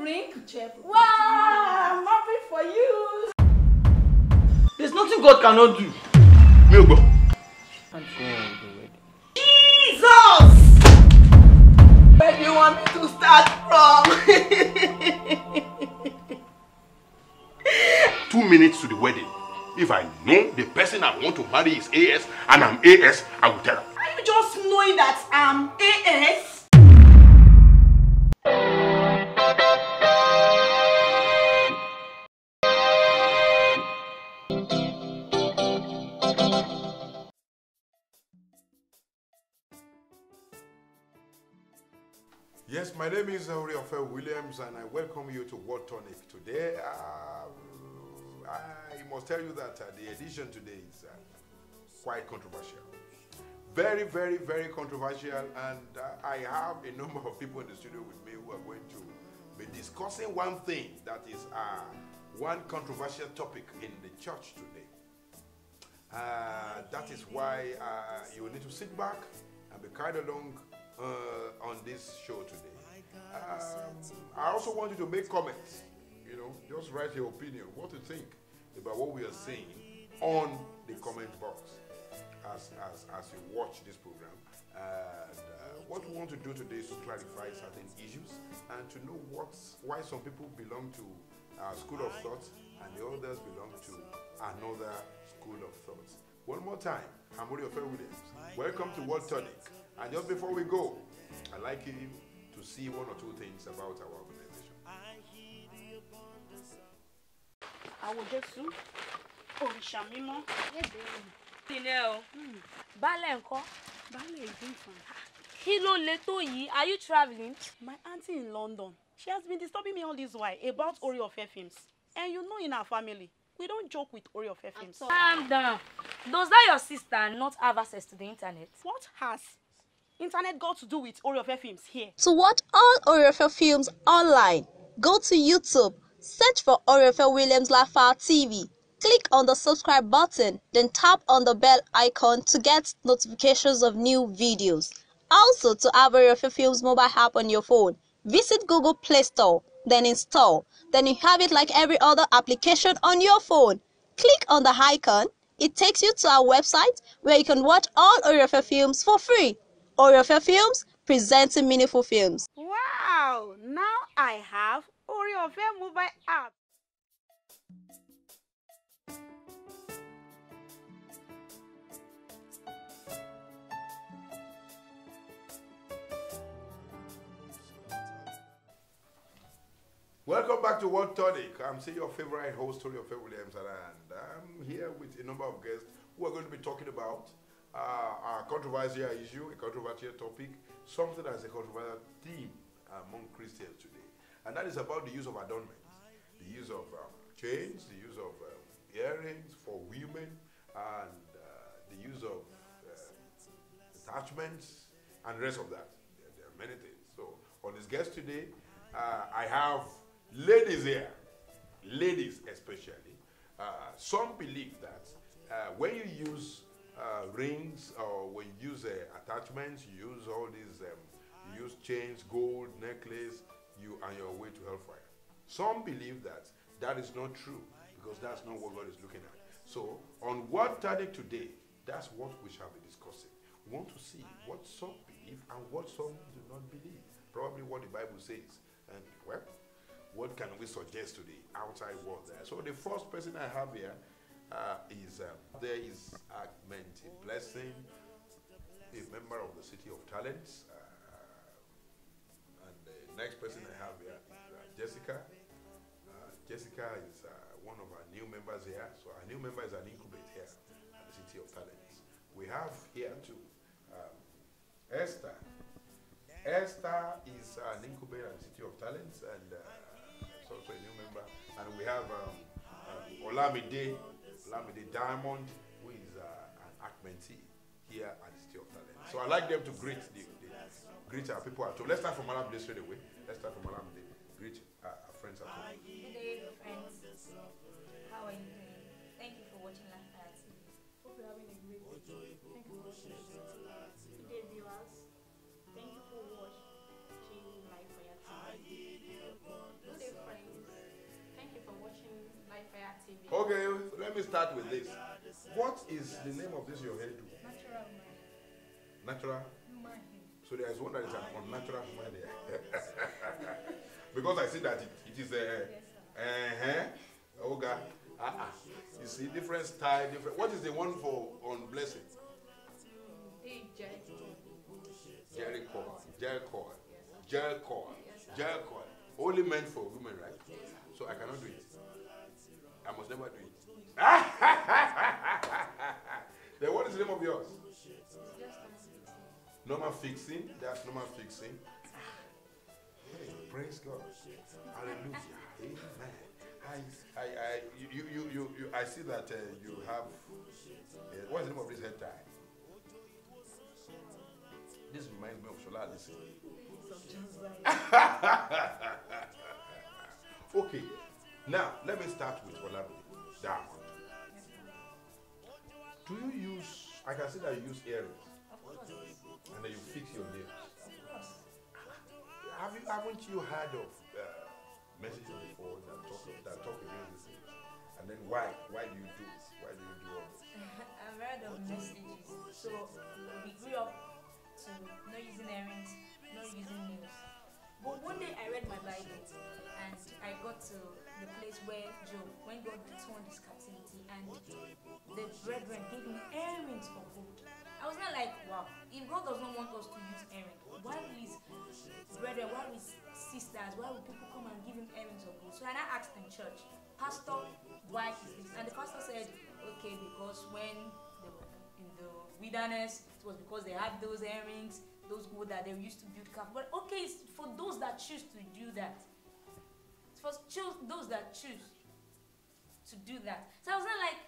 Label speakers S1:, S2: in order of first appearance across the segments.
S1: ring? Wow, I'm happy for you.
S2: There's nothing God cannot do.
S1: Jesus! Where do you want me to start from?
S3: 2 minutes to the wedding. If I know the person I want to marry is AS and I'm AS, I will tell her.
S1: Are you just knowing that I'm AS?
S3: Yes, my name is Oreofe Williams and I welcome you to Word Tonic. Today, I must tell you that the edition today is quite controversial. Very, very, very controversial, and I have a number of people in the studio with me who are going to be discussing one thing that is one controversial topic in the church today. That is why you will need to sit back and be carried along on this show today. I also want you to make comments, just write your opinion, what you think about what we are saying on the comment box as you watch this program. And what we want to do today is to clarify certain issues and to know why some people belong to a school of thought and the others belong to another school of thought. One more time, I'm Oreofe Williams. Welcome to Word Tonic. And just before we go, I'd like you to see one or two things about our organization.
S4: Are you traveling?
S1: My auntie in London, she has been disturbing me all this while about Oreofe films. And you know in our family, we don't joke with Oreofe films.
S4: Calm down. Does that your sister not have access to the internet?
S1: What has internet got to do with Oreofe films here?
S5: To watch all Oreofe films online, go to YouTube, search for Oreofe Williams Lafar TV. Click on the subscribe button, then tap on the bell icon to get notifications of new videos. Also, to have Oreofe Films mobile app on your phone, visit Google Play Store, then install. Then you have it like every other application on your phone. Click on the icon. It takes you to our website where you can watch all Oreofe films for free. Oreofe Films, presenting meaningful films.
S1: Wow! Now I have Oreofe mobile app.
S3: Welcome back to Word Tonic. I'm still your favorite host, Oreofe Williams, and I'm here with a number of guests who are going to be talking about a controversial issue, a controversial topic, something that's a controversial theme among Christians today. And that is about the use of adornment, the use of chains, the use of earrings for women, and the use of attachments, and the rest of that. There are many things. So on this guest today, I have ladies here, ladies especially. Some believe that when you use rings or when you use attachments, you use all these, you use chains, gold, necklace, you are on your way to hellfire. Some believe that that is not true because that's not what God is looking at. So on Word Tonic today, that's what we shall be discussing. We want to see what some believe and what some do not believe. Probably what the Bible says. And well, what can we suggest to the outside world there? So the first person I have here is Adornment Blessing, a member of the City of Talents. And the next person I have here is Jessica. Jessica is one of our new members here. So our new member is an incubate here at the City of Talents. We have here too Esther. Esther is an incubator at the City of Talents, and it's also a new member. And we have Olamide Diamond, who is an mentee here at the City of Talents. So I'd like them to greet our people at home. Let's start from Olamide straight away. Let's start from Olamide. Greet our friends at home.
S4: Good day, friends. How are you doing? Thank you for watching Lafar TV.
S1: Hope you're having a great day. Thank you for watching. Good day, viewers. Thank you for watching Life for Your TV. Good day,
S4: TV.
S3: Okay, let me start with this. What is the name of this your hairdo?
S4: Natural
S3: Natural?
S4: human hair.
S3: So there is one that is an unnatural human hair. Because I see that it is a... Oh God. You see, different style, different... What is the one for on blessing? Jerry coil. Only meant for women, right? So I cannot do it. I must never do it. Then what is the name of yours? Normal fixing. That's normal fixing. Hey, praise God. Hallelujah. Amen. I see that you have. What is the name of this head tie? This reminds me of Shola. Listen. Okay. Now let me start with Olabi. Diamond. Do you use? I can see that you use earrings.
S4: Of course.
S3: And then you fix your nails.
S4: Of course.
S3: Haven't you heard of messages before that talk against this thing? And then why do you do this? Why do you do all this?
S4: I've heard of messages. So we grew up to not using earrings, not using nails. But one day I read my Bible and I got to the place where Job, when God returned his captivity, and the brethren gave him earrings for gold. I was not like, wow, if God does not want us to use earrings, why will his brethren, why will his sisters, why will people come and give him earrings of gold? So I asked in church, Pastor, why is this? And the pastor said, okay, because when they were in the wilderness, it was because they had those earrings, those gold that they used to build calf. But okay, it's for those that choose to do that. It's for those that choose to do that. So I was not like,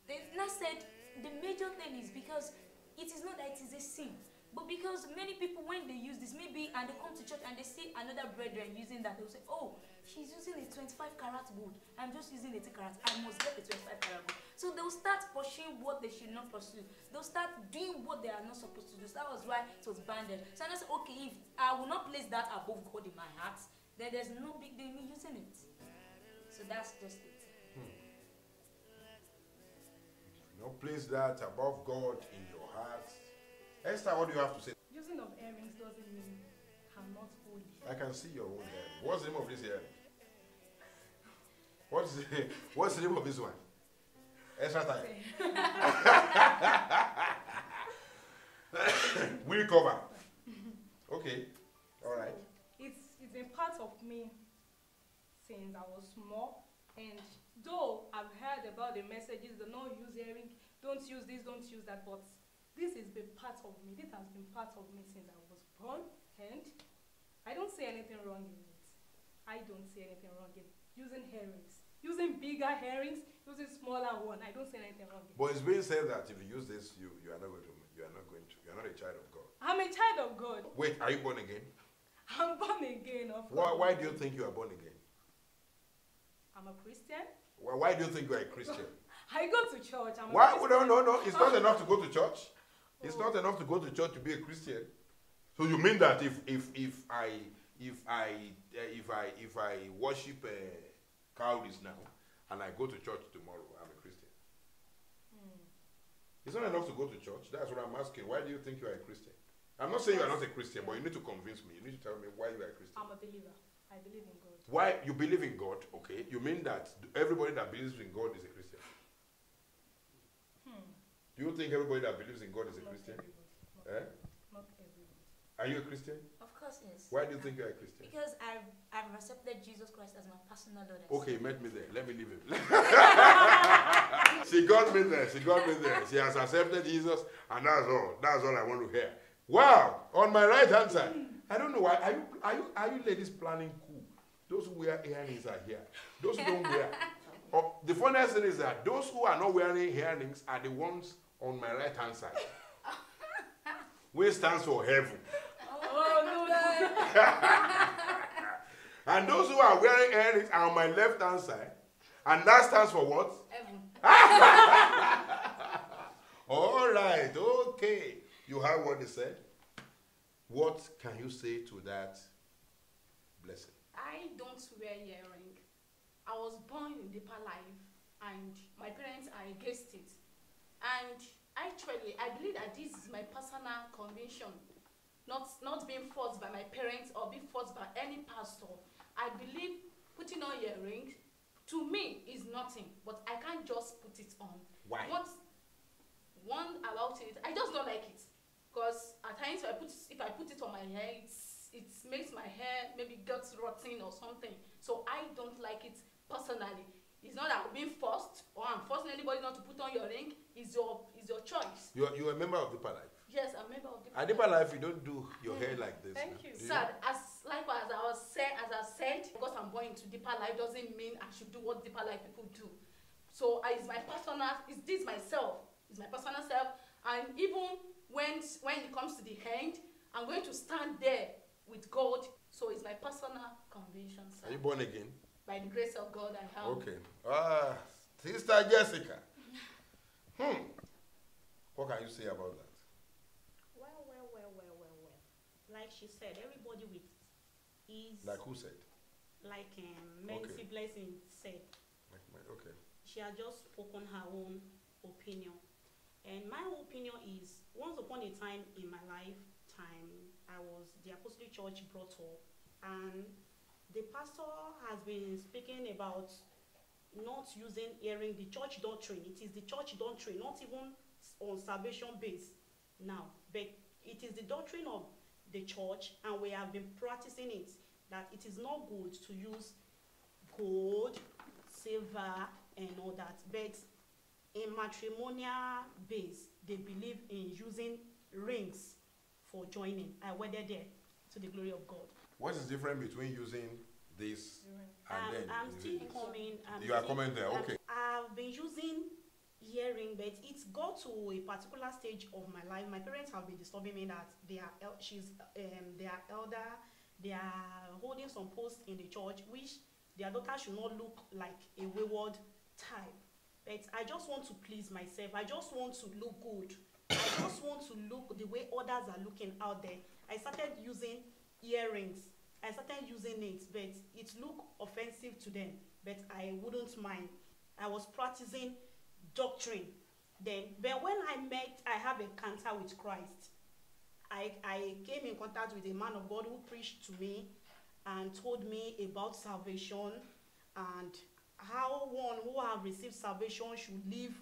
S4: they not said the major thing is because it is not that it is a sin, but because many people, when they use this, maybe, and they come to church and they see another brethren using that, they'll say, oh, she's using a 25-carat gold. I'm just using a 10-carat. I must get a 25-carat gold. So they'll start pursuing what they should not pursue. They'll start doing what they are not supposed to do. So that was why it was banned. So I said, okay, if I will not place that above God in my heart, then there's no big deal in me using it. So that's just it.
S3: No, place that above God in your heart. Esther, what do you have to say?
S6: Using of earrings doesn't mean I'm not holy.
S3: I can see your own hair. What's the name of this hair? What's the name of this one? Extra time. Will cover. Okay. All right.
S6: It's a part of me since I was small, and though I've heard about the messages, do not use earring, don't use this, don't use that, but this has been part of me. This has been part of me since I was born, and I don't see anything wrong in it. I don't see anything wrong in using earrings. Using bigger earrings, using smaller one. I don't see anything wrong in it.
S3: But it's being said that if you use this, you are not a child of God.
S6: I'm a child of God.
S3: Wait, are you born again?
S6: I'm born again, of course.
S3: Why do you think you are born again?
S6: I'm a Christian.
S3: Why do you think you are a Christian?
S6: I go to church. I'm a
S3: Why?
S6: Christian.
S3: No. It's not enough to go to church. It's not enough to go to church to be a Christian. So you mean that if I worship cowries now and I go to church tomorrow, I'm a Christian? It's not enough to go to church. That's what I'm asking. Why do you think you are a Christian? I'm not saying you are not a Christian, but you need to convince me. You need to tell me why you are a Christian.
S6: I'm a believer. I believe in God.
S3: Why you believe in God? Okay, you mean that everybody that believes in God is a Christian? Do you think everybody that believes in God is a Christian?
S6: Not everybody.
S3: Are you a Christian?
S4: Of course, yes.
S3: Why do you think you're a Christian?
S4: Because I've accepted Jesus Christ as my personal Lord.
S3: Okay, met me there. Let me leave it. She got me there. She has accepted Jesus, and that's all. That's all I want to hear. Wow! On my right hand side, I don't know why. Are you ladies planning coup? Those who wear earrings are here. Those who don't wear. Oh, the funniest thing is that those who are not wearing earrings are the ones on my right hand side. Which stands for heaven.
S6: Oh, no.
S3: And those who are wearing earrings are on my left hand side. And that stands for what?
S4: Heaven.
S3: All right, okay. You heard what they said. What can you say to that blessing?
S6: I don't wear earring. I was born in deeper life.
S7: and my parents are against it. And actually, I believe that this is my personal conviction, not being forced by my parents or being forced by any pastor. I believe putting on earrings to me is nothing, but I can't just put it on.
S3: Why?
S7: One about it, I just don't like it, because at times if I put it on my hair, it makes my hair maybe gets rotten or something. So I don't like it personally. It's not that I'm being forced or I'm forcing anybody not to put on your ring. It's your choice.
S3: You're a member of Deeper Life.
S7: Yes, I'm a member of
S3: At Deeper Life, you don't do your hair like this.
S6: Thank
S3: now.
S6: you.
S3: Do
S7: Sad, as I said, because I'm born into Deeper Life doesn't mean I should do what Deeper Life people do. So it's my personal, it's this myself, it's my personal self. And even when it comes to the end, I'm going to stand there with God. So it's my personal conviction, sir.
S3: Are you born again?
S7: By the grace of God, I am.
S3: Okay. Sister Jessica. What can you say about that?
S1: Well. Like she said, everybody with his,
S3: Like who said?
S1: like Mency Blessing said,
S3: Okay.
S1: she has just spoken her own opinion. And my opinion is, once upon a time in my lifetime, I was the Apostolic Church brought up, and the pastor has been speaking about not using earring, the church doctrine. It is the church doctrine, not even on salvation base now, but it is the doctrine of the church, and we have been practicing it, that it is not good to use gold, silver, and all that. But in matrimonial base, they believe in using rings for joining. I wedded there to the glory of God.
S3: What is the difference between using this and then?
S1: I'm still coming.
S3: You are coming there, okay.
S1: I've been using earring, but it's got to a particular stage of my life. My parents have been disturbing me that they are elder, they are holding some posts in the church, which their daughter should not look like a wayward type. But I just want to please myself. I just want to look good. I just want to look the way others are looking out there. I started using earrings. I started using it, but it looked offensive to them. But I wouldn't mind. I was practicing doctrine then. But when I have a encounter with Christ, I came in contact with a man of God who preached to me and told me about salvation and how one who have received salvation should live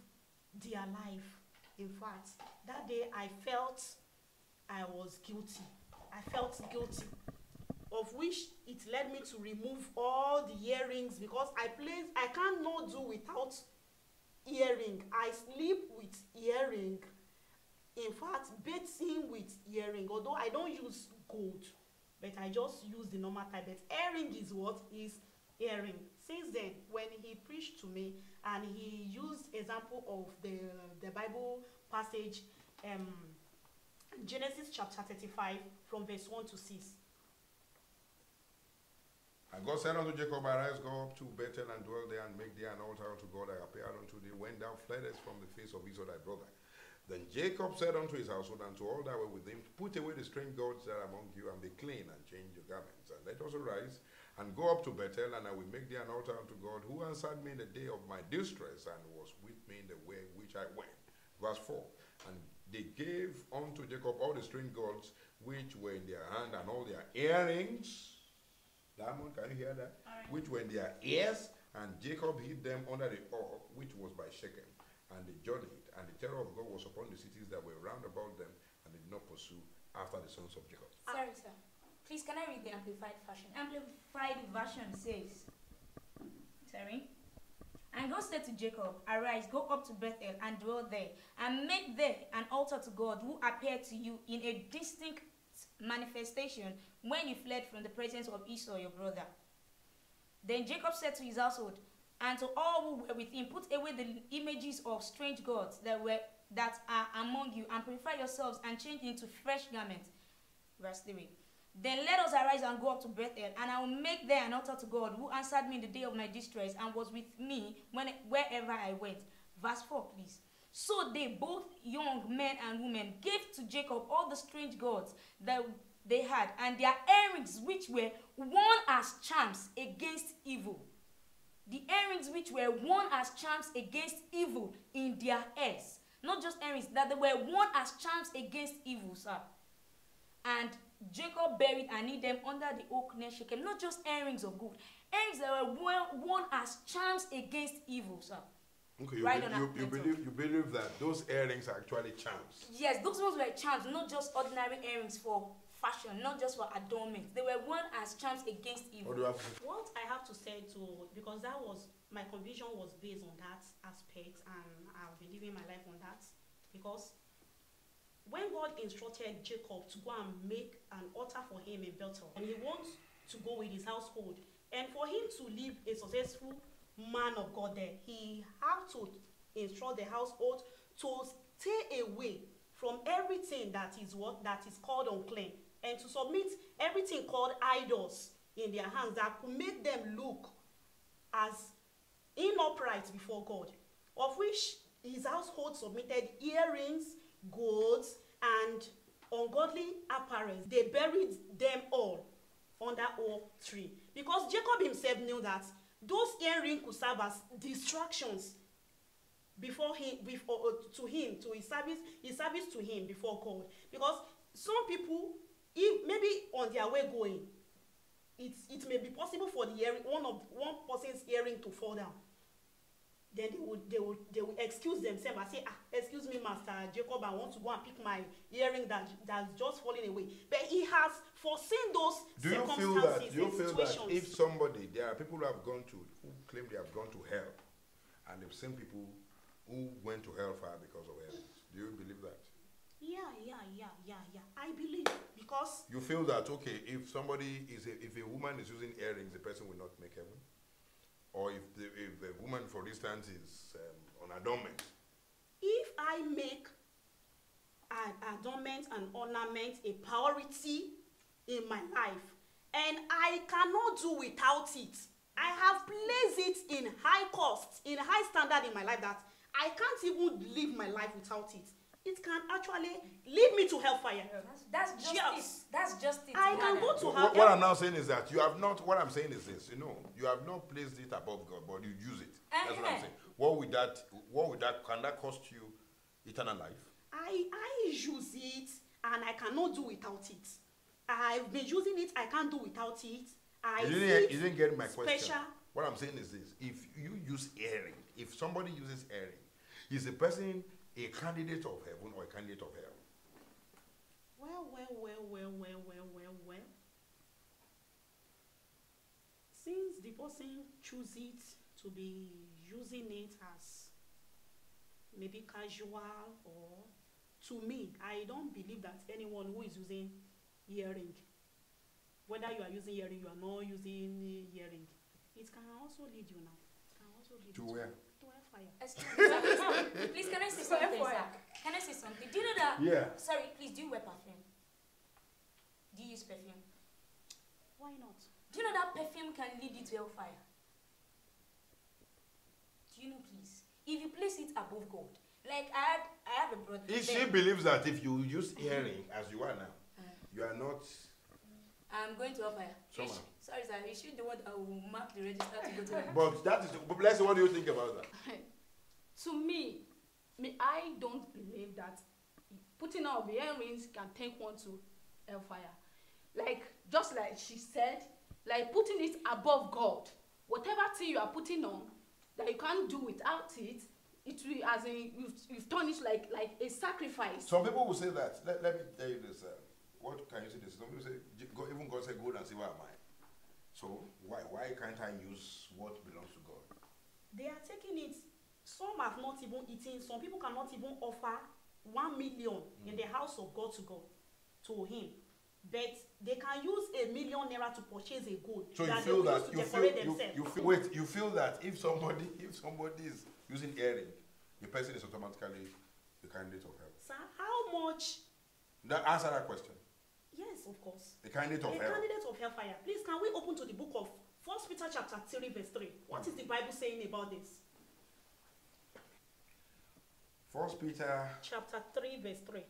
S1: their life. In fact, that day I felt I was guilty. I felt guilty, of which it led me to remove all the earrings, because I cannot do without earring. I sleep with earring. In fact, bathing with earring, although I don't use gold, but I just use the normal type. But earring is what is earring. Since then, when he preached to me and he used example of the Bible passage, Genesis chapter 35 from verse 1 to 6.
S3: And God said unto Jacob, Arise, go up to Bethel and dwell there, and make there an altar unto God. I appeared unto thee when thou fleddest from the face of Esau thy brother. Then Jacob said unto his household and to all that were with him, Put away the strange gods that are among you, and be clean, and change your garments. And let us arise and go up to Bethel, and I will make thee an altar unto God, who answered me in the day of my distress, and was with me in the way which I went. Verse 4. And they gave unto Jacob all the strange gods which were in their hand, and all their earrings. Diamond, can you hear that?
S7: Right.
S3: Which were in their ears, and Jacob hid them under the oak which was by Shechem. And they journeyed, and the terror of God was upon the cities that were round about them, and they did not pursue after the sons of Jacob.
S4: Sorry, sir. Please, can I read the Amplified version? Amplified version says, sorry. And God said to Jacob, Arise, go up to Bethel and dwell there, and make there an altar to God, who appeared to you in a distinct manifestation when you fled from the presence of Esau your brother. Then Jacob said to his household and to all who were with him, Put away the images of strange gods that are among you, and purify yourselves and change into fresh garments. Verse 3. Then let us arise and go up to Bethel, and I will make there an altar to God, who answered me in the day of my distress, and was with me wherever I went. Verse 4, please. So they, both young men and women, gave to Jacob all the strange gods that they had, and their earrings, which were worn as charms against evil. The earrings which were worn as charms against evil in their heads. Not just earrings, that they were worn as charms against evil, sir. And Jacob buried and hid them under the oak near Shechem. Not just earrings of gold. Earrings that were worn as charms against evil, sir.
S3: Okay,
S4: Right
S3: you believe that those earrings are actually charms?
S4: Yes, those ones were charms, not just ordinary earrings for fashion, not just for adornment. They were worn as charms against evil.
S3: What do you have to say?
S1: What I have to say because that was, my conviction was based on that aspect, and I've been living my life on that. Because when God instructed Jacob to go and make an altar for him in Bethel, and he wants to go with his household, and for him to live a successful man of God there, he had to instruct the household to stay away from everything that is called unclean, and to submit everything called idols in their hands that could make them look as inupright before God, of which his household submitted earrings, golds, and ungodly apparel. They buried them all under oak tree, because Jacob himself knew that those earrings could serve as distractions before him, to his service to him before God. Because some people, if maybe on their way going, it may be possible for the earring, one person's earring to fall down. Then they would excuse themselves and say, excuse me, Master Jacob, I want to go and pick my earring that's just falling away. But he has foreseen those circumstances.
S3: Do you feel that if somebody, there are people who claim they have gone to hell, and they've seen people who went to hellfire because of earrings? Do you believe that?
S1: Yeah. I believe, because
S3: you feel that, okay, if a woman is using earrings, the person will not make heaven? Or if the woman, for instance, is on adornment?
S1: If I make adornment and ornament a priority in my life, and I cannot do without it, I have placed it in high cost, in high standard in my life, that I can't even live my life without it. It can actually lead me to hellfire.
S4: That's just
S1: Yes.
S4: it. That's just it.
S1: I can go to hell.
S3: What I'm now saying is that you have not, what I'm saying is this, you have not placed it above God, but you use it. That's what I'm saying. Can that cost you eternal life?
S1: I use it, and I cannot do without it. I've been using it, I can't do without it.
S3: You didn't get my question. What I'm saying is this: if you use earring, if somebody uses earring, is the person a candidate of heaven or a candidate of hell?
S1: Well. Since the person chooses it to be using it as maybe casual, or to me, I don't believe that anyone who is using earring, whether you are using earring, you are not using earring, it can also lead you now. It can also lead
S3: To
S1: you
S3: where?
S1: to hellfire.
S4: Please, can I say something, sir? Can I say something? Do you know that?
S3: Yeah.
S4: Sorry, please, do you wear perfume? Do you use perfume?
S1: Why not?
S4: Do you know that perfume can lead you to hellfire? Do you know, please? If you place it above God, like I have a brother.
S3: If she believes that if you use earring as you are now, you are not.
S4: I'm going to hellfire.
S3: Sorry,
S4: sir. You should the one that will mark the register to go to hellfire.
S3: But that is. But let's say, what do you think about that?
S7: To me, I don't believe that putting on the earrings can take one to hellfire. Like, just like she said, like putting it above God. Whatever thing you are putting on that you can't do without it, it will, as in you've turned it like a sacrifice.
S3: Some people will say that. Let me tell you this. What can you say this? Some people say, even God said, gold and silver are mine. So why can't I use what belongs to God?
S1: They are taking it. Some have not even eaten. Some people cannot even offer 1 million in the house of God to him. But they can use ₦1 million to purchase a gold.
S3: So
S1: that
S3: you feel
S1: they
S3: that
S1: you
S3: feel that if somebody is using earring, the person is automatically the candidate of hell.
S1: Sir, how much?
S3: Answer that question.
S1: Yes, of course.
S3: The candidate of hell.
S1: Candidate of hellfire. Please, can we open to the book of 1 Peter chapter 3 verse 3? What is the Bible saying about this?
S3: 1 Peter
S1: chapter 3 verse 3.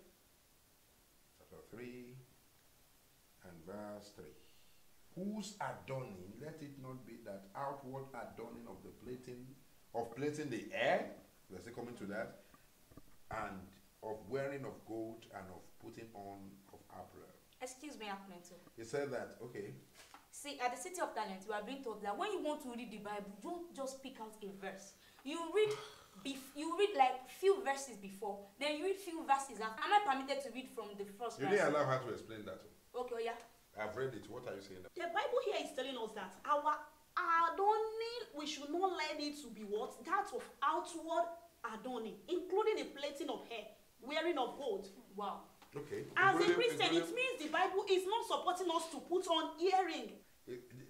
S3: Chapter 3 and verse 3. whose adorning, let it not be that outward adorning of the plating the hair, we're still coming to that, and of wearing of gold and of putting on of apparel.
S4: Excuse me, Akmento.
S3: He said that, okay.
S4: See, at the City of Talent, we are being told that when you want to read the Bible, don't just pick out a verse. You read like few verses before, then you read few verses after. Am I permitted to read from the first verse?
S3: You didn't allow her to explain that.
S4: Okay, yeah.
S3: I've read it. What are you saying?
S1: The Bible here is telling us that our adorning, we should not let it to be what? That of outward adorning, including the plaiting of hair, wearing of gold.
S4: Wow.
S3: Okay.
S1: As a Christian, it means the Bible is not supporting us to put on earring.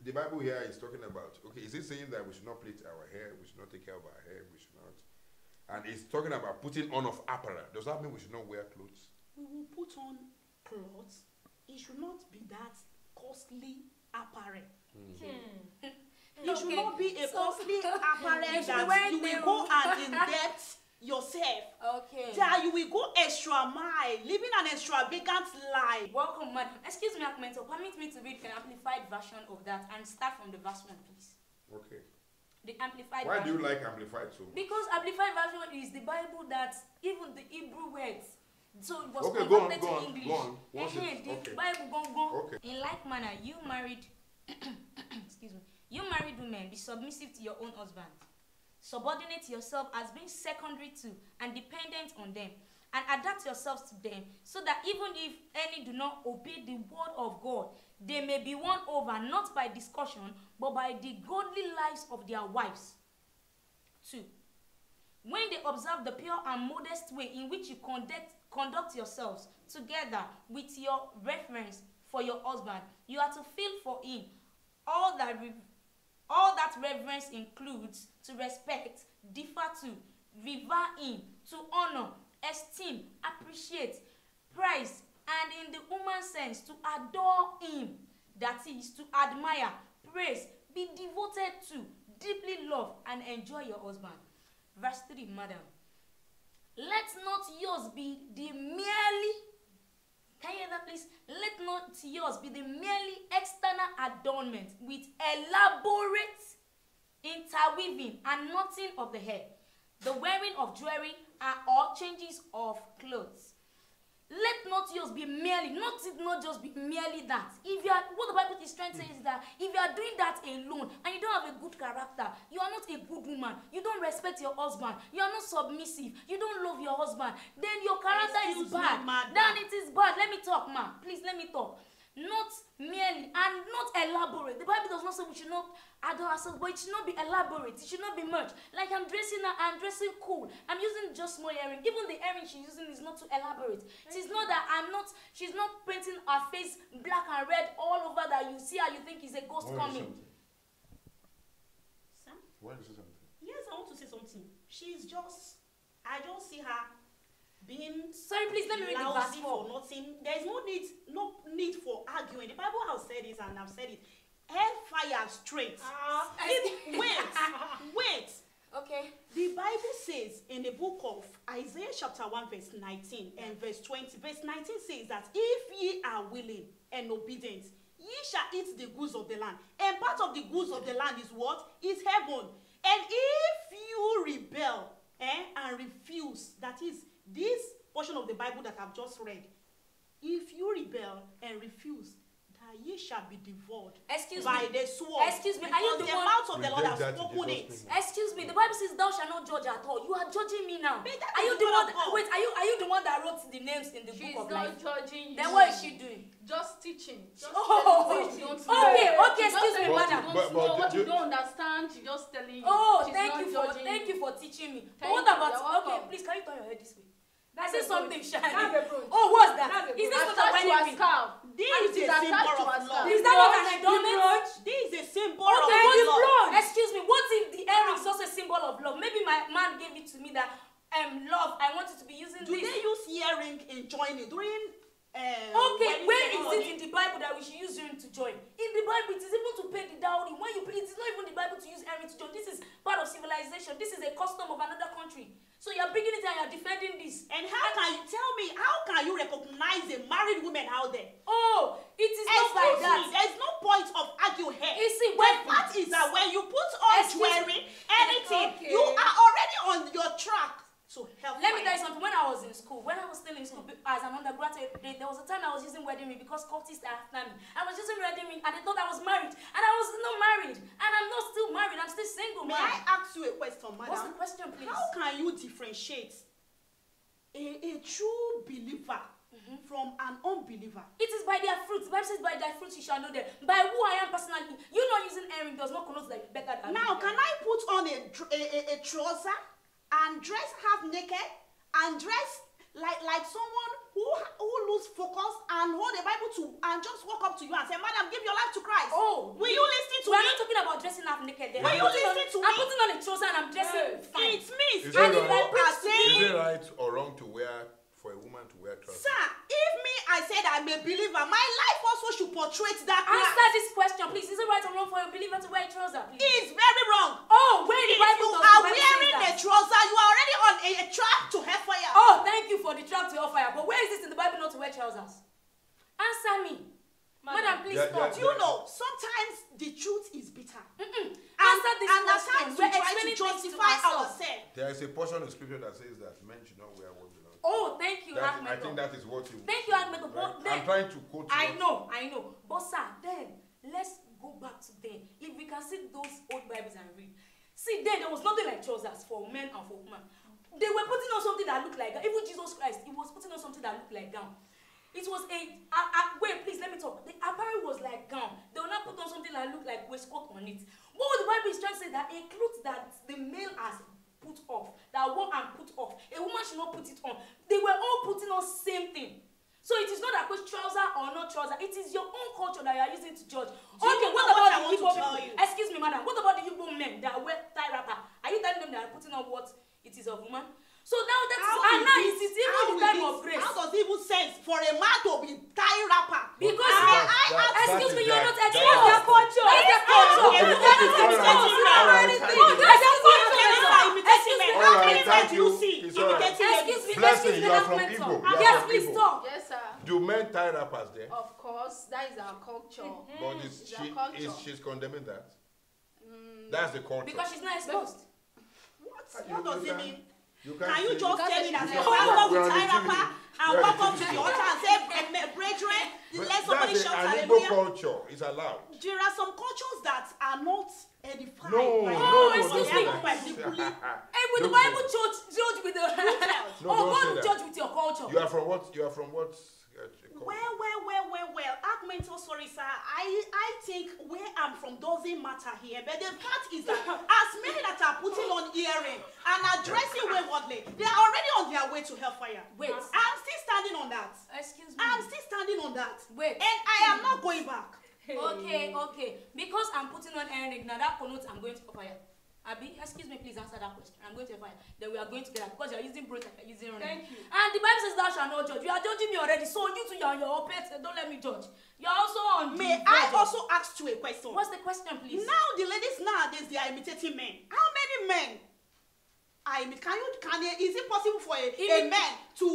S3: The Bible here is talking about, okay, is it saying that we should not plait our hair, we should not take care of our hair, we should not, and it's talking about putting on of apparel. Does that mean we should not wear clothes?
S1: We will put on clothes. It should not be that costly apparel. It should not be a costly apparel that you will go and in-debt yourself.
S4: Okay.
S1: That you will go extra mile, living an extravagant life.
S4: Welcome, madam. Excuse me, Akmento. Permit me to read an amplified version of that and start from the verse 1, please.
S3: Okay.
S4: The amplified
S3: Why
S4: version.
S3: do you like amplified so much?
S4: Because amplified version is the Bible that even the Hebrew words, so it was
S3: Okay, go on,
S4: converted
S3: go
S4: to
S3: on,
S4: English.
S3: go on. Once
S4: The
S3: okay.
S4: Bible go.
S3: Okay.
S4: In like manner, you married, excuse me, you married women, be submissive to your own husband. Subordinate yourself as being secondary to and dependent on them, and adapt yourselves to them, so that even if any do not obey the word of God, they may be won over not by discussion, but by the godly lives of their wives. 2. When they observe the pure and modest way in which you conduct yourselves together with your reverence for your husband, you are to feel for him all that reverence includes: to respect, defer to, revere him, to honor, esteem, appreciate, praise, and in the human sense, to adore him. That is, to admire, praise, be devoted to, deeply love, and enjoy your husband. Verse 3, madam. Let not yours be the merely, can you hear that please? Let not yours be the merely external adornment with elaborate interweaving and knotting of the hair, the wearing of jewelry, or changes of clothes. Let not yours be merely, not just be merely that. If you are, what the Bible is trying to say is that if you are doing that alone and you don't have a good character, you are not a good woman, you don't respect your husband, you are not submissive, you don't love your husband, then your character is bad. Then it is bad. Let me talk, ma. Please let me talk. Not merely and not elaborate. The Bible does not say we should not adore ourselves, but it should not be elaborate. It should not be much. Like I'm dressing now, I'm dressing cool. I'm using just small earring. Even the earring she's using is not too elaborate. She's not that she's not painting her face black and red all over that you see her, you think is a ghost coming.
S1: Sam?
S3: Why did you say something?
S1: Yes, I want to say something. I just see her being
S4: Sorry, please let me read the verse
S1: lousy for nothing. There is no need for arguing. The Bible has said it and I've said it. Hellfire straight. Wait.
S4: Okay.
S1: The Bible says in the book of Isaiah chapter 1 verse 19 and verse 20. Verse 19 says that if ye are willing and obedient, ye shall eat the goods of the land. And part of the goods of the land is what? Is heaven. And if you rebel and refuse, that is this portion of the Bible that I've just read, if you rebel and refuse, that ye shall be devoured by the sword.
S4: Excuse me, are you the
S1: mouth of the Lord has spoken it.
S4: Excuse me, the Bible says thou shalt not judge at all. You are judging me now. Are you the one? Wait, are you the one that wrote the names in the book of life?
S7: She's not judging you.
S4: Then what is she doing?
S7: Just teaching. Just
S4: Okay, excuse me, madam.
S7: What you don't understand, she's just telling you.
S4: Thank you for teaching me. But what about, okay, please, can you turn your head this way? I see something shiny. Oh, what's that? Is this what I'm wearing?
S1: This is a symbol of love.
S4: Is that not an adornment?
S1: This is a symbol of
S4: love. Excuse me, what if the earring is also a symbol of love? Maybe my man gave it to me that love, I wanted to be using this.
S1: Do they use earring in joining during
S4: okay, where is it in the Bible that we should use earring to join? In the Bible, it is even to pay the dowry. When you pay, it is not even the Bible to use earring to join. This is part of civilization. This is a custom of another country. So you're bringing it and you're defending this.
S1: And how can you tell me? How can you recognize a married woman out there?
S4: Oh, it is not like that.
S1: There's no point of arguing here.
S4: You see,
S1: the fact is that when you put on jewelry, anything, you are already on your track to help.
S4: Let me tell you something. When I was in school, as an undergraduate, there was a time I was using wedding ring because cultists are after me. I was using wedding ring and they thought I was married, and I was not married, and I'm not still married. I'm still single.
S1: May I ask you a question, madam?
S4: What's the question, please?
S1: How can you differentiate a true believer from an unbeliever?
S4: It is by their fruits. The Bible says, by their fruits you shall know them. By who I am personally, you not using earring does not connote that you're better than me.
S1: Now, can I put on a trouser and dress half naked and dress like someone who lose focus and hold the Bible to and just walk up to you and say, madam, give your life to Christ?
S4: Oh,
S1: will you listen to me?
S4: We're not talking about dressing half naked.
S1: Will you listen to me?
S4: I'm putting on a trouser and I'm dressing fine.
S1: It's me.
S3: Is it right or wrong to wear for a woman to wear trousers?
S1: Sir, if me, I said I'm a believer, my life also should portray that.
S4: Answer this question, please. Is it right or wrong for a believer to wear a trouser, please?
S1: It's very wrong.
S4: Oh, where the Bible
S1: you are wearing a trouser, you are already on a track to hellfire.
S4: Oh, thank you for the track to hellfire. But where is this in the Bible not to wear trousers? Answer me. Madam, please stop.
S1: Do you know, sometimes the truth is bitter.
S4: Answer this
S1: and
S4: question.
S1: And we try to justify ourselves.
S3: There is a portion of scripture that says that men should not wear what belongs.
S4: Oh, thank you,
S3: I think that is what you.
S4: Thank you, Ahmed.
S3: I'm trying to quote.
S4: I know. But sir, then let's go back to then. If we can see those old Bibles and read. See, then there was nothing like trousers for men and for women. They were putting on something that looked like that. Even Jesus Christ, he was putting on something that looked like gown. It was wait, please let me talk. The apparel was like gown. They will not put on something that looked like waistcoat on it. What the Bible is trying to say that a cloth that the male has put off, that one and put off, a woman should not put it on. They were all putting on same thing. So it is not a question trouser or not trouser. It is your own culture that you are using to judge. Okay, what about the Igbo people? Excuse me, madam. What about the Igbo men that wear tie wrapper? Are you telling them they are putting on what it is of woman? So now that is, and now it is even the time of grace.
S1: How does it even sense for a man to be tie wrapper?
S4: Because excuse me, you're not exposed to their culture.
S1: That's their culture.
S3: Excuse me, Blessing, you are from Igbo.
S4: Yes, please stop.
S7: Yes, sir.
S3: Do men tie wrappers there?
S7: Of course, that is our culture.
S3: But she's condemning that. That's the culture.
S4: Because she's not exposed.
S1: What does it mean?
S3: Can
S1: you just tell me that a pastor will tie wrapper and walk up to the altar and say, brethren, let somebody shout hallelujah?
S3: Igbo culture is allowed.
S1: There are some cultures that are not edified.
S4: Excuse me. Hey, with the Bible judge with the God judge with your culture.
S3: You are from what?
S1: Well, argument, so sorry, sir. I think where I'm from doesn't matter here. But the fact is that as many that are putting on earring and are dressing waywardly, they are already on their way to hellfire.
S4: Wait.
S1: I'm still standing on that.
S4: Excuse me.
S1: I'm still standing on that.
S4: Wait.
S1: And I am not going back.
S4: Okay. Because I'm putting on earring, now that connotes I'm going to fire. Abi, excuse me, please answer that question. I'm going to fire. Then we are going together because you are using broth like you're using running.
S6: Thank you.
S4: And the Bible says thou shalt not judge. You are judging me already, so you two, you are on your pets. Don't let me judge. You are also on.
S1: May I also ask you a question?
S4: What's the question, please?
S1: Now the ladies nowadays they are imitating men. How many men? Is it possible for a man to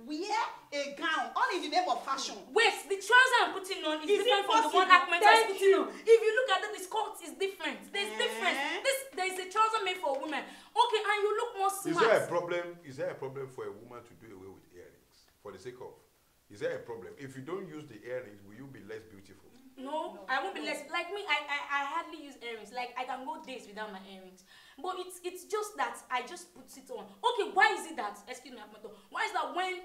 S1: wear a gown all in the name of fashion?
S4: Wait, the trouser I'm putting on is different from the one Ahmed is putting on. If you look at it, the skirt is different. There's difference. There is a trouser made for women. Okay, and you look more smart.
S3: Is there a problem for a woman to do away with earrings for the sake of? Is there a problem? If you don't use the earrings, will you be less beautiful?
S4: No, I won't be less. Like me, I hardly use earrings. Like I can go days without my earrings. But it's just that I just put it on. Okay, why is it that? Excuse me, Ahmed. Why is that when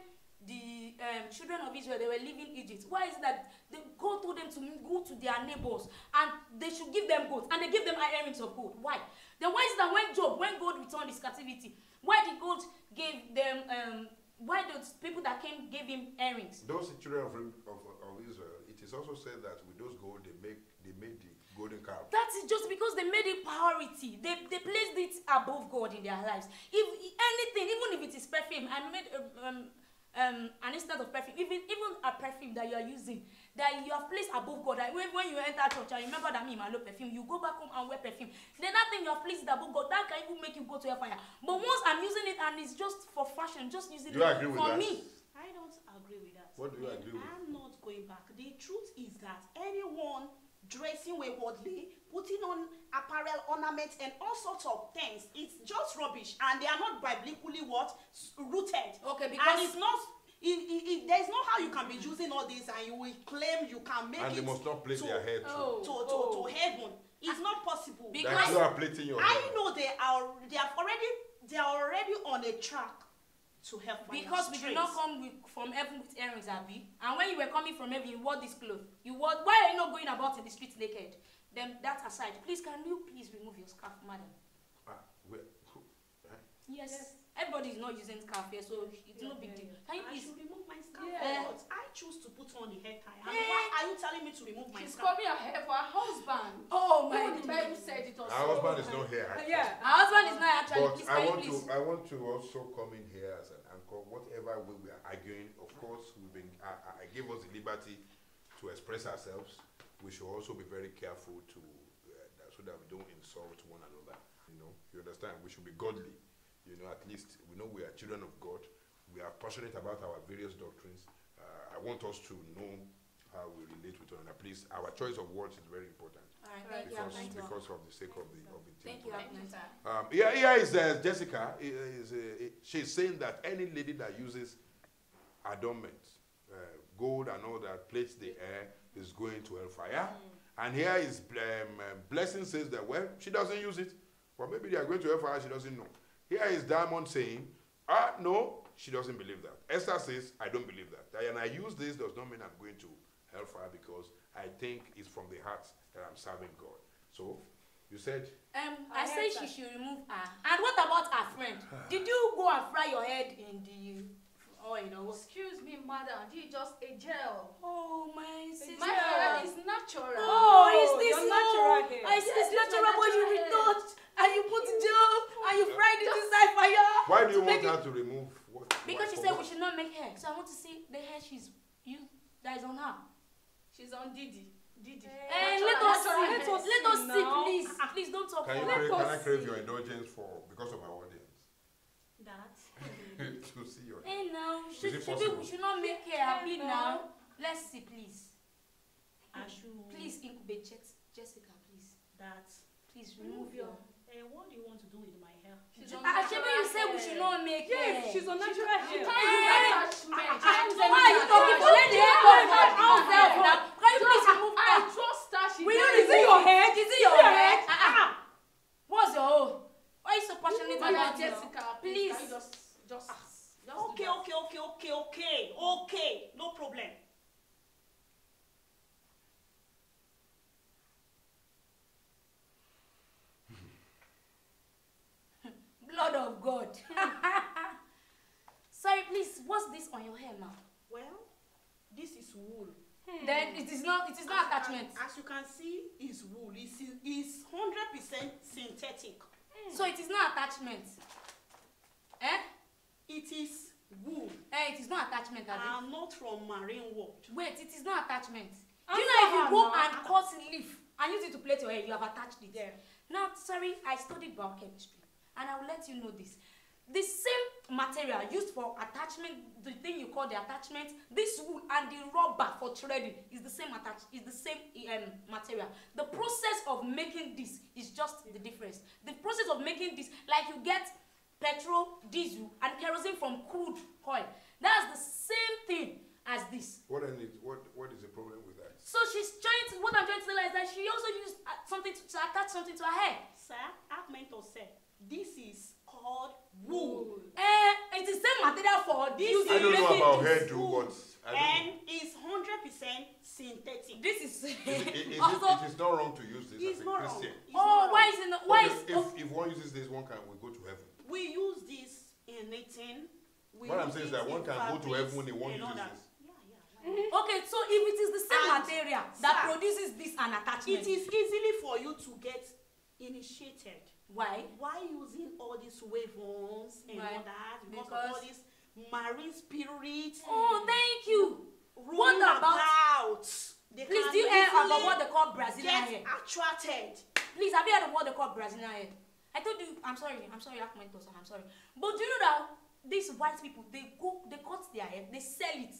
S4: the children of Israel, they were leaving Egypt, why is it that God told them to go to their neighbors and they should give them gold and they give them earrings of gold? Why? Then why is it that when God returned his captivity, why did God give them why those people that came gave him earrings?
S3: Those children of Israel, it is also said that with those gold they made the golden calf.
S4: That is just because they made it priority. They placed it above God in their lives. If anything, even if it is perfume, I made an instance of perfume, even a perfume that you are using, that you have placed above God. That when you enter church, I remember that me, my love perfume, you go back home and wear perfume. Then that thing you have placed above God, that can even make you go to hellfire. But once I'm using it and it's just for fashion, just using
S3: Do you
S4: it
S3: agree with
S4: for
S3: that?
S4: me.
S1: I don't agree with that.
S3: What do you agree with?
S1: I'm not going back. The truth is that anyone dressing waywardly, putting on apparel, ornaments, and all sorts of things, it's just rubbish, and they are not biblically rooted.
S4: Okay,
S1: And
S4: because
S1: it's not. There's no how you can be using all this and you will claim you can make
S3: And
S1: it
S3: they must not place their head through.
S1: to heaven. It's not possible.
S4: Because
S3: That you are plating your
S1: I
S3: head.
S1: know they are already on a track to help.
S4: because we did not come from heaven with earrings, Abi. And when you were coming from heaven, you wore this clothes. Why are you not going about in the streets naked? Then that aside, please can you please remove your scarf, madam? Yes. Everybody is not using scarf here, so it's no big deal. Can you
S1: I
S4: please?
S1: should remove my scarf.
S6: Yeah.
S1: But I choose to put on the hair tie. And why are you telling me to remove my
S7: She's
S1: scarf?
S7: coming ahead for her husband.
S4: Oh my
S7: Even the Bible said it also.
S3: Our husband is not here. actually.
S6: Yeah.
S4: Our husband is not actually.
S3: But
S4: Please,
S3: I
S4: can you
S3: want
S4: please?
S3: to also come in here as an anchor. Whatever way we are arguing, of course, I give us the liberty to express ourselves. We should also be very careful to so that we don't insult one another. You understand? We should be godly. At least we know we are children of God. We are passionate about our various doctrines. I want us to know how we relate with one another. Please, our choice of words is very important.
S4: All right, thank you.
S3: Because of the sake of the
S4: Thank
S3: team.
S4: you.
S7: Thank you, sir.
S3: Here is Jessica. She's saying that any lady that uses adornment, gold and all that, plates the hair, is going to hellfire. And here is Blessing says that, well, she doesn't use it. Well, maybe they are going to hellfire, she doesn't know. Here is Diamond saying, no, she doesn't believe that. Esther says, I don't believe that. And I use this does not mean I'm going to hellfire because I think it's from the heart that I'm serving God. So, you said?
S4: I say she should remove her. And what about her friend? Did you go and fry your head in the oil?
S7: Excuse me, madam. This is just a gel.
S4: Oh my sister.
S7: My hair is natural.
S4: Oh, is this
S6: your natural hair?
S4: I see
S7: Yes,
S4: it's
S7: it's
S4: natural,
S7: my
S4: but you
S7: natural hair.
S4: retouched and you put gel and you fried it inside fire.
S3: Why do you
S4: to make
S3: want
S4: it-
S3: her to remove what?
S4: Because she
S3: for
S4: said
S3: what?
S4: we should not make hair. So I want to see the hair that is on her.
S7: She's on Didi.
S4: And
S7: Natural
S4: let
S7: hair.
S4: us see,
S6: now.
S4: please. Please don't talk
S3: Can
S4: for
S3: I crave your indulgence because of our audience?
S1: That.
S3: To see your hair.
S4: Hey now,
S3: Is it
S4: we
S3: possible?
S4: should not make hair happy now. Let's see, please.
S1: I should.
S4: Please incubate Jessica, please.
S1: That.
S4: Please remove your.
S1: What do you want to do with my hair?
S7: She's on
S4: Actually,
S7: natural
S4: you said we
S7: hair.
S4: should not make hair.
S6: Yes, she's on natural
S7: She
S6: hair.
S7: can't use attachment.
S4: Why are you talking for? Let the hair go for ourselves now. Can you please remove
S7: I
S4: her?
S7: trust her. She
S4: Will you
S7: knows
S4: is it
S7: it.
S4: your head? Is it your head? What's your own? Why are you so passionate
S7: Madam
S4: about it?
S7: Jessica, please. Can you just do
S1: Okay,
S7: that?
S1: okay. No problem.
S4: Blood of God. Sorry, please. What's this on your hair now?
S1: Well, this is wool.
S4: Then it is not attachment.
S1: As you can see, it's wool. It's 100% synthetic.
S4: So it is not attachment. Eh?
S1: It is wool.
S4: It is not attachment, Abi.
S1: I'm not from marine world.
S4: Wait, it is not attachment. Do
S6: Answer
S4: you know if you
S6: her
S4: go
S6: now.
S4: and cut leaf and use it to plait your hair, you have attached it?
S6: Yeah.
S4: Now, sorry, I studied biochemistry, and I will let you know this. The same material used for attachment, the thing you call the attachment, this wool and the rubber for threading is the same material. The process of making this is just the difference. The process of making this, like you get petrol, diesel, and kerosene from crude oil. That's the same thing as this.
S3: What is the problem with that?
S4: So what I'm trying to tell her is that she also used something to attach something to her hair.
S1: Sir, I've meant to say, this is called wool.
S4: It's the same material for this.
S3: I don't know about hair do
S1: wool.
S3: what.
S1: And it's 100% synthetic.
S4: This is
S3: It
S4: also.
S3: is not wrong to use this
S1: It's
S3: as a
S1: not wrong.
S3: Christian.
S1: It's not
S4: Why
S1: wrong.
S4: is it not? Why
S3: Okay,
S4: is
S3: if one uses this, one can will go to heaven.
S1: We use this in knitting.
S3: What I'm saying is that one can go to heaven when one uses this.
S4: okay? So if it is the same
S1: And,
S4: material that
S1: sir,
S4: produces this an attachment,
S1: It is easily for you to get initiated.
S4: why?
S1: Why using all these waveforms and
S4: Why?
S1: all that? Because
S4: Because-
S1: of all these marine spirits.
S4: Oh, thank you.
S1: roaming about. They
S4: Please,
S1: can
S4: do you hear about
S1: easily
S4: what they call Brazilian
S1: get
S4: hair?
S1: attracted.
S4: Please, have you heard of what they call Brazilian hair? I told you, I'm sorry, I'm sorry, But do you know that these white people, they cut their hair, they sell it,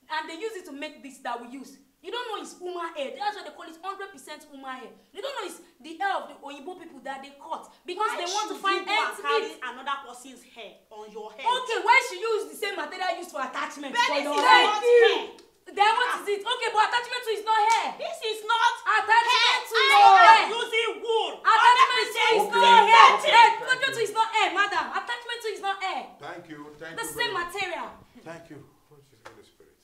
S4: and they use it to make this that we use. You don't know it's Uma hair. That's why they call it 100% Uma hair. You don't know it's the hair of the Oyibo people that they cut because they want to find ends meet.
S1: Another person's hair on your head.
S4: Okay, why should you use the same material used for attachment
S1: But
S4: for
S1: this
S4: your
S1: is
S4: hair?
S1: not hair.
S4: Then what is it? Okay, but attachment to is not hair.
S1: This is not
S4: Attachment to is
S1: hair.
S4: not
S1: I
S4: hair.
S1: am using wool.
S4: Attachment to is
S3: Okay,
S4: not hair.
S3: okay.
S4: Attachment to is not hair, madam. Attachment to is not hair.
S3: Thank you.
S4: The same material.
S3: Thank you. What is Holy Spirit?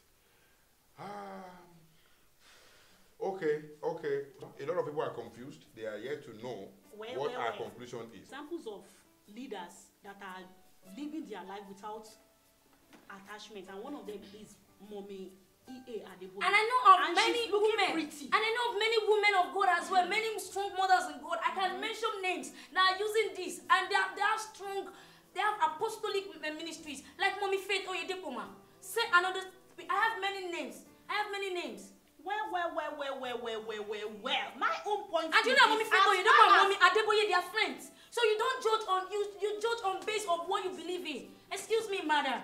S3: Okay. A lot of people are confused. They are yet to know what our conclusion is.
S1: Examples of leaders that are living their life without attachment, and one of them is Mommy E.A. Adebole.
S4: And I know of many women,
S1: pretty.
S4: and I know of many women of God as well, many strong mothers in God. I can mention names that are using this, and they have strong, they have apostolic ministries like Mommy Faith Oyedepoma. Say another. I have many names.
S1: Well. My own point.
S4: And you know, Mommy Faith Oyedepoma and Mommy Adeboye, they are friends. So you don't judge on you judge on base of what you believe in. Excuse me, madam.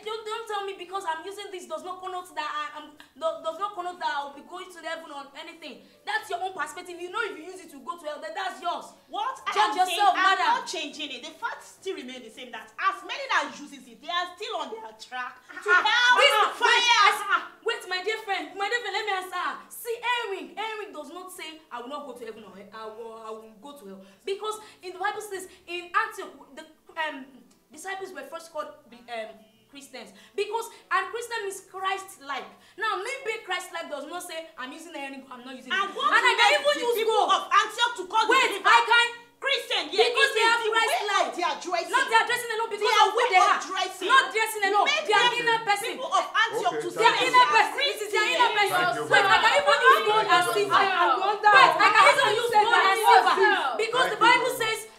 S4: Don't tell me because I'm using this does not connote that I'll be going to heaven or anything. That's your own perspective. You know, if you use it to go to hell, then that's yours.
S1: What
S4: Judge yourself, madam.
S1: I'm not changing it. The facts still remain the same. That as many that uses it, they are still on their track to hell.
S4: Wait, my dear friend, let me answer. See, Aaron does not say I will not go to heaven or I will go to hell, because in the Bible says in Antioch the disciples were first called Christians because Christian is Christ-like. Now maybe Christ-like does not say I'm using Aaron, I'm not using it. And I can even use
S1: people of Antioch to call
S4: wait, I can
S1: Christian, yeah,
S4: because they are Christ-like.
S1: They are dressing.
S4: Not they are dressing alone because
S1: they
S4: of who they are.
S1: Dressing.
S4: Not dressing alone. They are inner person.
S1: People of Antioch to
S4: they are inner person. It is their inner person. Wait, I can even use gold and silver. Wait, I can even use gold and silver because the Bible says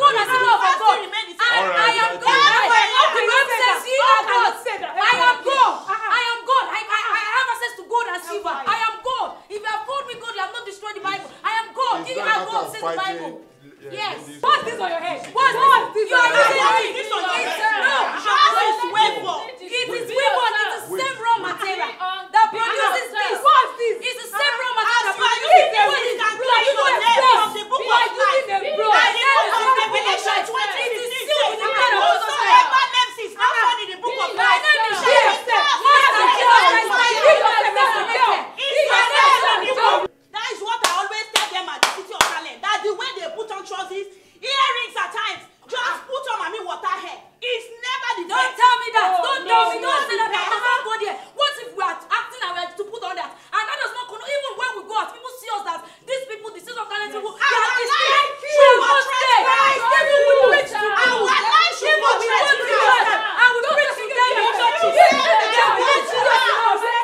S4: gold and silver for God. And I am God. The Bible says ye are God. I am God. I am God. I have access to gold and silver. I am God. If you have called me God, you have not destroyed the Bible. I am God. You are God, says the Bible. Yes. What's this on your head? What's this? You are using this on your head. No. It is wafer. It is wafer. It is the same raw material that produces this. What's this? It's the same raw material that produces this. What is that?
S1: From the book of
S4: Revelation 20. It is sealed with the blood of Jesus Christ.
S1: Whoever names is not found in the book of
S4: My name is Jesus.
S1: That is what I always tell them at the City of Talent. That the way they put on trousers, earrings at times, just put on water hair. It's never the
S4: Don't
S1: best.
S4: tell me that. Don't tell me.
S1: it's
S4: Don't
S1: not
S4: say
S1: the
S4: that. I
S1: best.
S4: cannot go there. What if we are acting and we are to put on that? And that does not connote. Even when we go out, people see us that these people, the City of Talent people, they are distinct. We must stay. People will preach to them. People will go to church. I will preach to them in churches.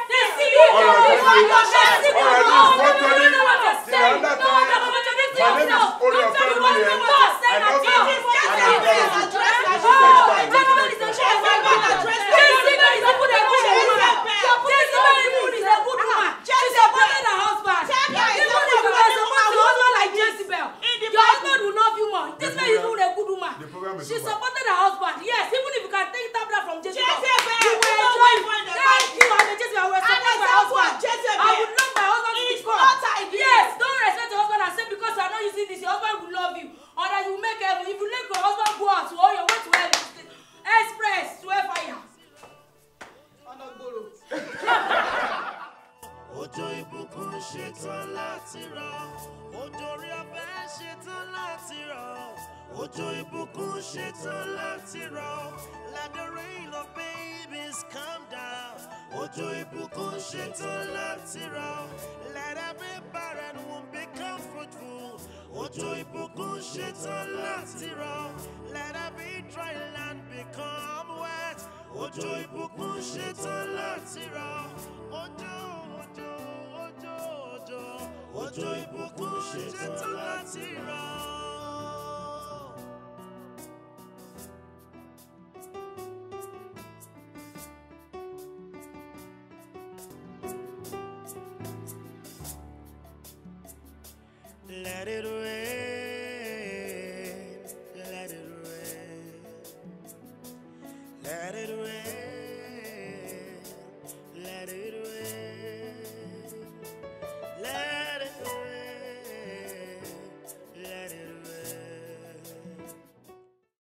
S4: They see you.
S3: My name is Oreofe Williams.
S4: She supported her husband. Yes, even if you can take tablet from Jezebel, you will enjoy. Thank you, and Jezebel will support my husband. I would love my husband to be called. Yes, don't respect your husband and say because you are not using this, your husband will love you, or that you make heaven. If you let your husband go out to all your way to heaven, express to a fire.
S8: Ojo ìbùkún ṣetán láti rọ̀, ojo orí ọ̀fẹ́ ṣetán láti rọ̀, ojo ìbùkún ṣetán láti rọ̀. Let the rain of babies come down. Ojo ìbùkún ṣetán láti rọ̀. Let every barren womb become fruitful. Ojo ìbùkún ṣetán láti rọ̀. Let every dry land become wet. Ojo ìbùkún ṣetán láti rọ̀. Ojo ìbùkún ṣetán láti rọ̀. let it rain.